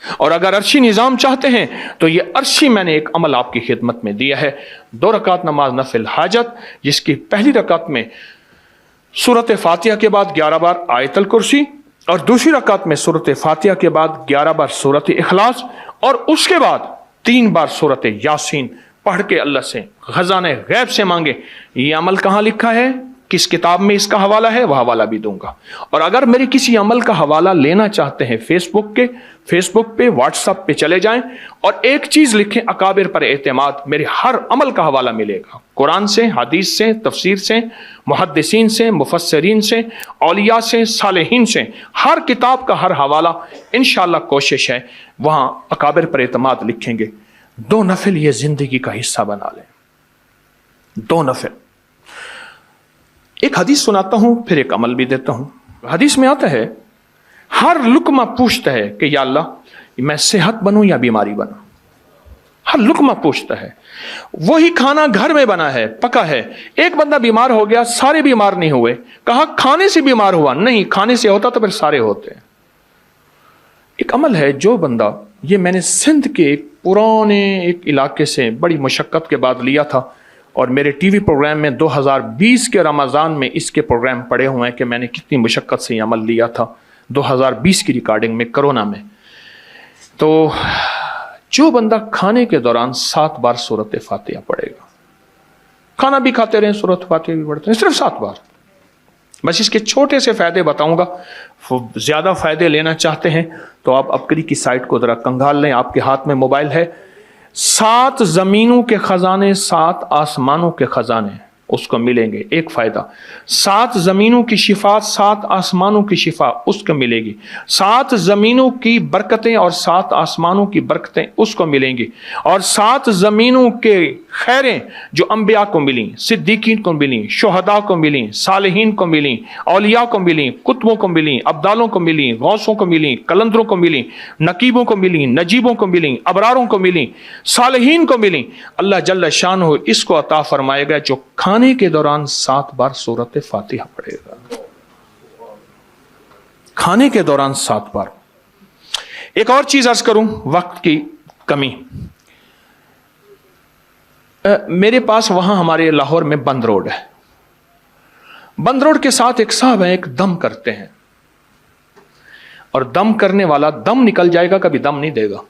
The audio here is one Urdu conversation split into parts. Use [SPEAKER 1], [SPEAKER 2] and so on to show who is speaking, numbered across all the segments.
[SPEAKER 1] اور اگر عرشی نظام چاہتے ہیں تو یہ عرشی میں نے ایک عمل آپ کی خدمت میں دیا ہے. 2 رکعت نماز نفل حاجت، جس کی پہلی رکعت میں سورۃ فاتحہ کے بعد 11 بار آیت الکرسی، اور دوسری رکعت میں سورۃ فاتحہ کے بعد 11 بار سورۃ اخلاص، اور اس کے بعد 3 بار سورۃ یاسین پڑھ کے اللہ سے خزانہ غیب سے مانگے. یہ عمل کہاں لکھا ہے، کس کتاب میں اس کا حوالہ ہے، وہ حوالہ بھی دوں گا. اور اگر میرے کسی عمل کا حوالہ لینا چاہتے ہیں فیس بک پہ واٹس ایپ پہ چلے جائیں اور ایک چیز لکھیں اکابر پر اعتماد، میرے ہر عمل کا حوالہ ملے گا، قرآن سے، حدیث سے، تفسیر سے، محدثین سے، مفسرین سے، اولیاء سے، صالحین سے، ہر کتاب کا ہر حوالہ انشاءاللہ کوشش ہے وہاں اکابر پر اعتماد لکھیں گے. 2 نفل یہ زندگی کا حصہ بنا لیں. 2 نفل. ایک حدیث سناتا ہوں پھر ایک عمل بھی دیتا ہوں. حدیث میں آتا ہے ہر لقمہ پوچھتا ہے کہ یا اللہ میں صحت بنوں یا بیماری بنوں. ہر لقمہ پوچھتا ہے. وہی کھانا گھر میں بنا ہے، پکا ہے، ایک بندہ بیمار ہو گیا، سارے بیمار نہیں ہوئے. کہا کھانے سے بیمار ہوا، نہیں، کھانے سے ہوتا تو پھر سارے ہوتے. ایک عمل ہے جو بندہ، یہ میں نے سندھ کے ایک پرانے ایک علاقے سے بڑی مشقت کے بعد لیا تھا، اور میرے ٹی وی پروگرام میں 2020 کے رمضان میں اس کے پروگرام پڑے ہوئے ہیں کہ میں نے کتنی مشقت سے یہ عمل لیا تھا 2020 کی ریکارڈنگ میں، کرونا میں. تو جو بندہ کھانے کے دوران 7 بار سورۃ فاتحہ پڑھے گا، کھانا بھی کھاتے رہیں سورۃ فاتحہ بھی پڑھتے ہیں، صرف 7 بار. بس اس کے چھوٹے سے فائدے بتاؤں گا. زیادہ فائدے لینا چاہتے ہیں تو آپ اپکری کی سائٹ کو ذرا کنگال لیں، آپ کے ہاتھ میں موبائل ہے. 7 زمینوں کے خزانے، 7 آسمانوں کے خزانے اس کو ملیں گے. ایک فائدہ، 7 زمینوں کی شفا، 7 آسمانوں کی شفا اس کو ملے گی. 7 زمینوں کی برکتیں اور 7 آسمانوں کی برکتیں اس کو ملیں گی. اور 7 زمینوں کے خیریں جو انبیاء کو ملیں، صدیقین کو ملیں، شہداء کو ملیں، صالحین کو ملیں، اولیاء کو ملیں، کتبوں کو ملیں، ابدالوں کو ملیں، غوثوں کو ملیں، کلندروں کو ملیں، نقیبوں کو ملیں، نجیبوں کو ملیں، ابراروں کو ملیں، صالحین کو ملیں. اللہ جل شانہ اس کو عطا فرمائے گا جو کھانے کے دوران 7 بار سورۃ فاتحہ پڑھے گا. کھانے کے دوران 7 بار. ایک اور چیز عرض کروں، وقت کی کمی. میرے پاس وہاں ہمارے لاہور میں بند روڈ ہے. بند روڈ کے ساتھ ایک صاحب ہیں، ایک دم کرتے ہیں، اور دم کرنے والا دم نکل جائے گا، کبھی دم نہیں دے گا.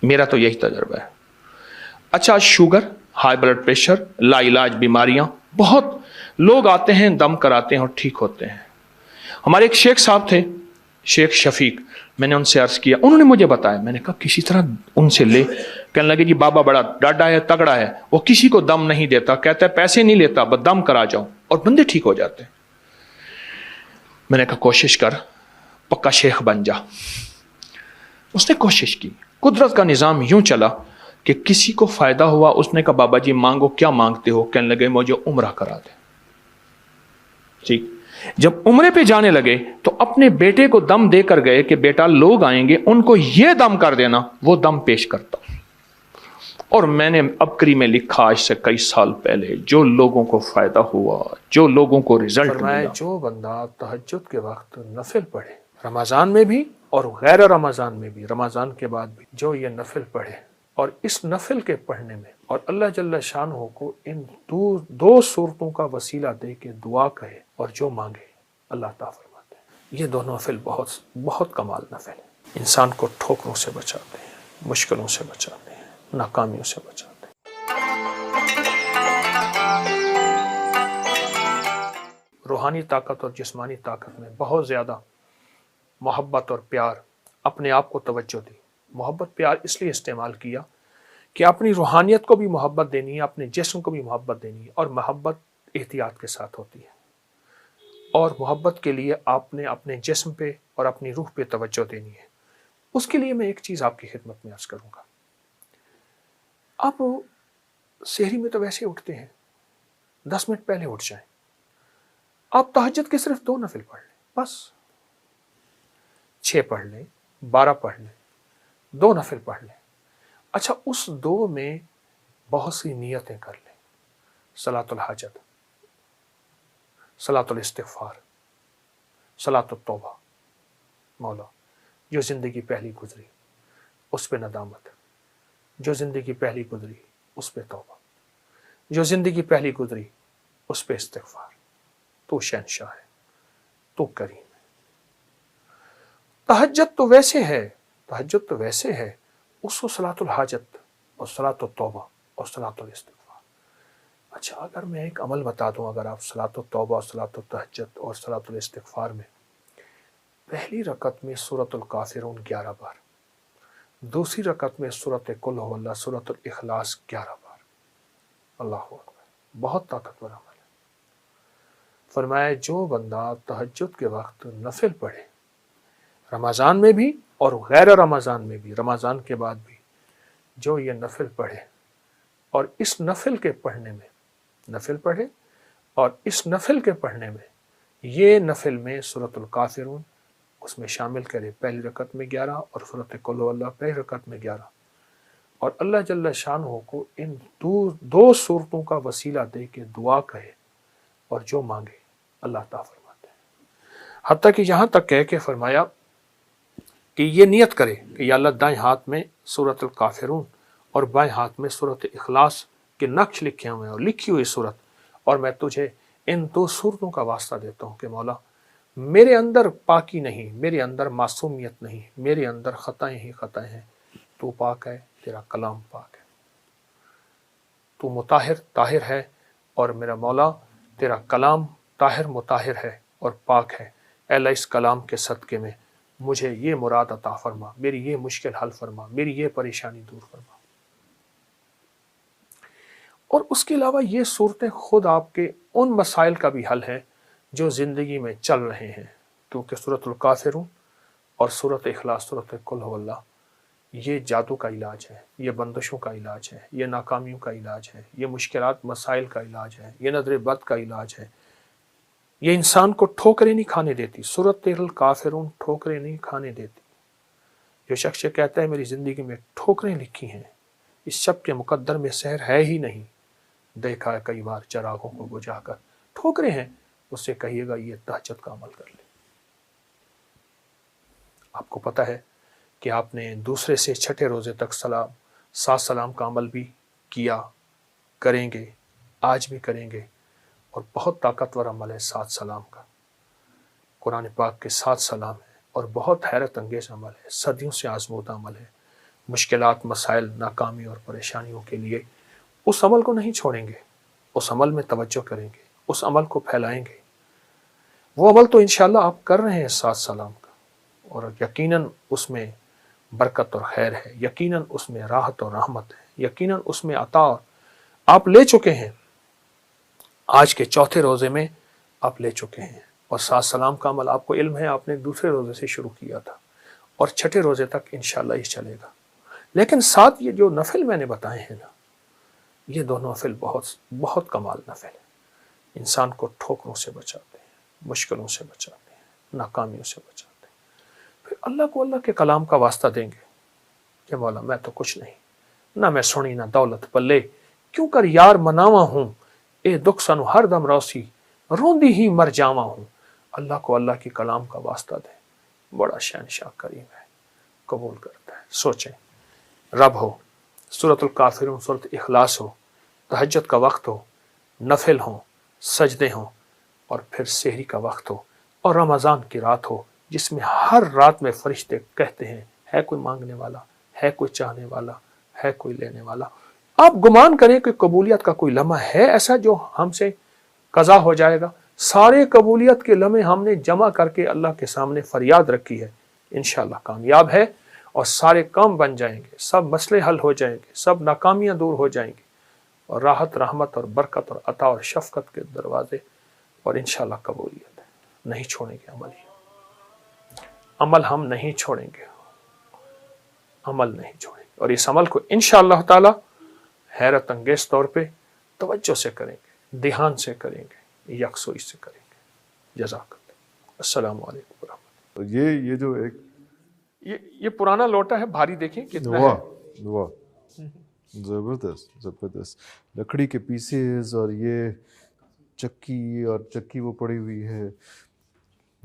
[SPEAKER 1] میرا تو یہی تجربہ ہے. اچھا، شوگر، ہائی بلڈ پریشر، لا علاج بیماریاں، بہت لوگ آتے ہیں دم کراتے ہیں اور ٹھیک ہوتے ہیں. ہمارے ایک شیخ صاحب تھے، شیخ شفیق، میں نے ان سے عرض کیا، انہوں نے مجھے بتایا، میں نے کہا کسی طرح ان سے لے. کہنے لگے جی بابا بڑا ڈاڈا ہے، تگڑا ہے، وہ کسی کو دم نہیں دیتا، کہتا ہے پیسے نہیں لیتا، بس دم کرا جاؤ، اور بندے ٹھیک ہو جاتے ہیں. میں نے کہا کوشش کر، پکا شیخ بن جا. اس نے کوشش کی. قدرت کا نظام یوں چلا کہ کسی کو فائدہ ہوا. اس نے کہا بابا جی مانگو، کیا مانگتے ہو؟ کہنے لگے مجھے عمرہ کرا دے. ٹھیک. جب عمرے پہ جانے لگے تو اپنے بیٹے کو دم دے کر گئے کہ بیٹا لوگ آئیں گے، ان کو یہ دم کر دینا. وہ دم پیش کرتا. اور میں نے ابکری میں لکھا آج سے کئی سال پہلے، جو لوگوں کو فائدہ ہوا، جو لوگوں کو رزلٹ ملا، جو بندہ تہجد کے وقت نفل پڑھے، رمضان میں بھی اور غیر رمضان میں بھی، رمضان کے بعد بھی، جو یہ نفل پڑھے اور اس نفل کے پڑھنے میں اور اللہ جل شانہ کو ان 2 صورتوں کا وسیلہ دے کے دعا کہے اور جو مانگے اللہ عطا فرماتے ہیں. یہ 2 نفل بہت بہت کمال نفل ہیں. انسان کو ٹھوکروں سے بچاتے ہیں، مشکلوں سے بچاتے ہیں، ناکامیوں سے بچاتے ہیں. روحانی طاقت اور جسمانی طاقت میں بہت زیادہ محبت اور پیار، اپنے آپ کو توجہ دی. محبت پیار اس لیے استعمال کیا کہ اپنی روحانیت کو بھی محبت دینی ہے، اپنے جسم کو بھی محبت دینی ہے، اور محبت احتیاط کے ساتھ ہوتی ہے. اور محبت کے لیے آپ نے اپنے جسم پہ اور اپنی روح پہ توجہ دینی ہے. اس کے لیے میں ایک چیز آپ کی خدمت میں عرض کروں گا. آپ سحری میں تو ویسے اٹھتے ہیں، 10 منٹ پہلے اٹھ جائیں. آپ تہجد کے صرف 2 نفل پڑھ لیں، بس 6 پڑھ لیں، 12 پڑھ لیں، 2 نفل پڑھ لیں. اچھا، اس 2 میں بہت سی نیتیں کر لیں. صلاۃ الحاجت، صلاۃ الاستغفار، صلاۃ التوبہ. مولا جو زندگی پہلی گزری اس پہ ندامت، جو زندگی پہلی گزری اس پہ توبہ، جو زندگی پہلی گزری اس پہ استغفار۔ تو شہنشاہ ہے، تو کریم ہے۔ تہجد تو ویسے ہے، تہجد تو ویسے ہے، اس کو صلاۃ الحاجت اور صلاۃ التوبہ اور صلاۃ الاستغفار۔ اچھا اگر میں ایک عمل بتا دوں، اگر آپ صلاۃ التوبہ اور صلاۃ التہجد اور صلاۃ الاستغفار میں پہلی رکعت میں سورۃ الکافرون 11 بار، دوسری رکعت میں سورۃ قل هو اللہ، سورۃ الاخلاص 11 بار، اللہ اکبر، بہت طاقتور عمل ہے۔ فرمایا جو بندہ تہجد کے وقت نفل پڑھے، رمضان میں بھی اور غیر رمضان میں بھی، رمضان کے بعد بھی، جو یہ نفل پڑھے اور اس نفل کے پڑھنے میں، نفل پڑھے اور اس نفل کے پڑھنے میں، یہ نفل میں سورۃ الکافرون اس میں شامل کرے، پہلی رکعت میں 11 اور سورۃ قل هو اللہ پہلی رکعت میں 11، اور اللہ جل شانہ کو ان دو صورتوں کا وسیلہ دے کے دعا کہے اور جو مانگے اللہ عطا فرماتے ہیں۔ حتیٰ کہ یہاں تک کہہ کے فرمایا کہ یہ نیت کرے کہ یا اللہ دائیں ہاتھ میں سورۃ الکافرون اور بائیں ہاتھ میں سورۃ اخلاص کے نقش لکھے ہوئے ہیں اور لکھی ہوئی صورت، اور میں تجھے ان دو صورتوں کا واسطہ دیتا ہوں کہ مولا میرے اندر پاکی نہیں، میرے اندر معصومیت نہیں، میرے اندر خطائیں ہی خطائیں ہیں، تو پاک ہے، تیرا کلام پاک ہے، تو مطہر طاہر ہے، اور میرا مولا تیرا کلام طاہر مطہر ہے اور پاک ہے۔ اے اللہ اس کلام کے صدقے میں مجھے یہ مراد عطا فرما، میری یہ مشکل حل فرما، میری یہ پریشانی دور فرما۔ اور اس کے علاوہ یہ صورتیں خود آپ کے ان مسائل کا بھی حل ہے جو زندگی میں چل رہے ہیں، کیونکہ سورۃ الکافرون اور سورۃ اخلاص، سورۃ قل هو اللہ، یہ جادو کا علاج ہے، یہ بندشوں کا علاج ہے، یہ ناکامیوں کا علاج ہے، یہ مشکلات مسائل کا علاج ہے، یہ نظر بد کا علاج ہے، یہ انسان کو ٹھوکریں نہیں کھانے دیتی، سورۃ الکافرون ٹھوکریں نہیں کھانے دیتی۔ جو شخص یہ کہتا ہے میری زندگی میں ٹھوکریں لکھی ہیں، اس شب کے مقدر میں سحر ہے ہی نہیں، دیکھا ہے کئی بار چراغوں کو بجھا کر، ٹھوکریں ہیں، اس سے کہیے گا یہ تہجد کا عمل کر لے۔ آپ کو پتہ ہے کہ آپ نے دوسرے سے چھٹے روزے تک سات سلام کا عمل بھی کیا، کریں گے، آج بھی کریں گے، اور بہت طاقتور عمل ہے 7 سلام کا، قرآن پاک کے 7 سلام ہیں، اور بہت حیرت انگیز عمل ہے، صدیوں سے آزمودہ عمل ہے۔ مشکلات، مسائل، ناکامی اور پریشانیوں کے لیے اس عمل کو نہیں چھوڑیں گے، اس عمل میں توجہ کریں گے، اس عمل کو پھیلائیں گے۔ وہ عمل تو انشاءاللہ آپ کر رہے ہیں 7 سلام کا، اور یقیناً اس میں برکت اور خیر ہے، یقیناً اس میں راحت اور رحمت ہے، یقیناً اس میں عطا آپ لے چکے ہیں، آج کے چوتھے روزے میں آپ لے چکے ہیں، اور 7 سلام کا عمل آپ کو علم ہے آپ نے دوسرے روزے سے شروع کیا تھا، اور چھٹے روزے تک انشاءاللہ یہ چلے گا۔ لیکن ساتھ یہ جو نفل میں نے بتائے ہیں نا، یہ دونوں نفل بہت کمال نفل ہے، انسان کو ٹھوکروں سے بچاتے ہیں، مشکلوں سے بچاتے ہیں، ناکامیوں سے بچاتے ہیں۔ پھر اللہ کو اللہ کے کلام کا واسطہ دیں گے کہ مولا میں تو کچھ نہیں، نہ میں سنی نہ دولت پلے، کیوں کر یار مناواں ہوں، اے دکھ سنو ہر دم روسی، روندی ہی مر جاواں ہوں۔ اللہ کو اللہ کی کلام کا واسطہ دیں، بڑا شہنشاہ کریم ہے، قبول کرتا ہے۔ سوچیں، رب ہو، سورۃ الکافرون، سورۃ اخلاص ہو، تہجد کا وقت ہو، نفل ہوں، سجدے ہوں، اور پھر سحری کا وقت ہو، اور رمضان کی رات ہو، جس میں ہر رات میں فرشتے کہتے ہیں ہے کوئی مانگنے والا، ہے کوئی چاہنے والا، ہے کوئی لینے والا۔ آپ گمان کریں کہ قبولیت کا کوئی لمحہ ہے ایسا جو ہم سے قضا ہو جائے گا؟ سارے قبولیت کے لمحے ہم نے جمع کر کے اللہ کے سامنے فریاد رکھی ہے، انشاءاللہ کامیاب ہے، اور سارے کام بن جائیں گے، سب مسئلے حل ہو جائیں گے، سب ناکامیاں دور ہو جائیں گی، اور راحت، رحمت اور برکت اور عطا اور شفقت کے دروازے، اور انشاءاللہ قبولیت ہے۔ نہیں چھوڑیں گے عمل ہم نہیں چھوڑیں گے، عمل نہیں چھوڑیں گے، اور اس عمل کو انشاءاللہ تعالی حیرت انگیز طور پہ توجہ سے کریں گے، دھیان سے کریں گے، یکسوئی سے کریں گے۔ جزاک اللہ۔ السلام علیکم ورحمۃ اللہ۔
[SPEAKER 2] یہ جو ایک
[SPEAKER 1] یہ پرانا لوٹا ہے، بھاری دیکھیں کتنا
[SPEAKER 2] واہ
[SPEAKER 1] ہے۔
[SPEAKER 2] واہ، زبردست زبردست، لکڑی کے پیسز، اور یہ چکی، اور چکی وہ پڑی ہوئی ہے،